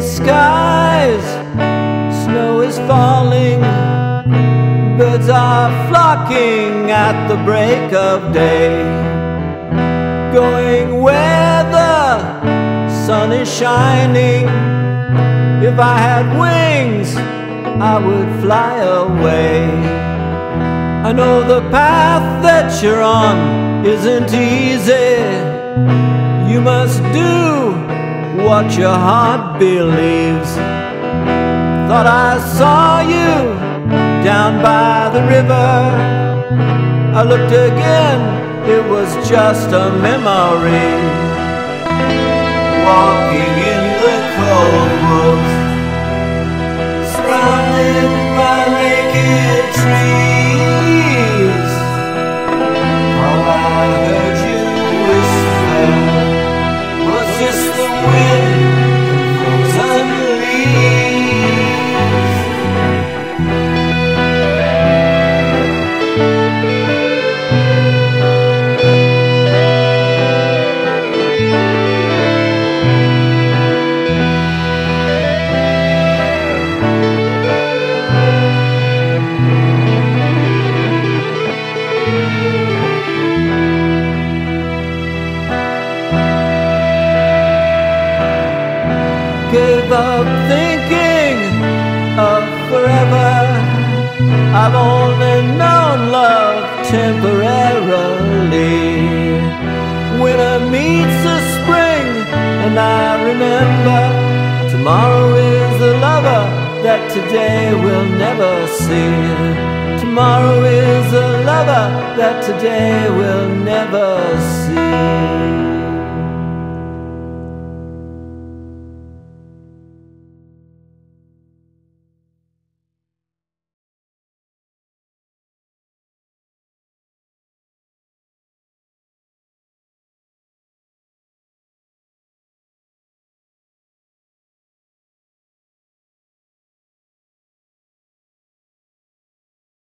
skies, snow is falling, birds are flocking at the break of day, going where the sun is shining. If I had wings, I would fly away. I know the path that you're on isn't easy. You must do what your heart believes. Thought I saw you down by the river. I looked again, it was just a memory. Walking in the cold woods, surrounded by naked trees. All I heard you whisper, was this the wind and frozen leaves? Gave up thinking of forever. I've only known love temporarily. Winter meets the spring, and I remember tomorrow is the lover that today will never see. Tomorrow is the lover that today will never see.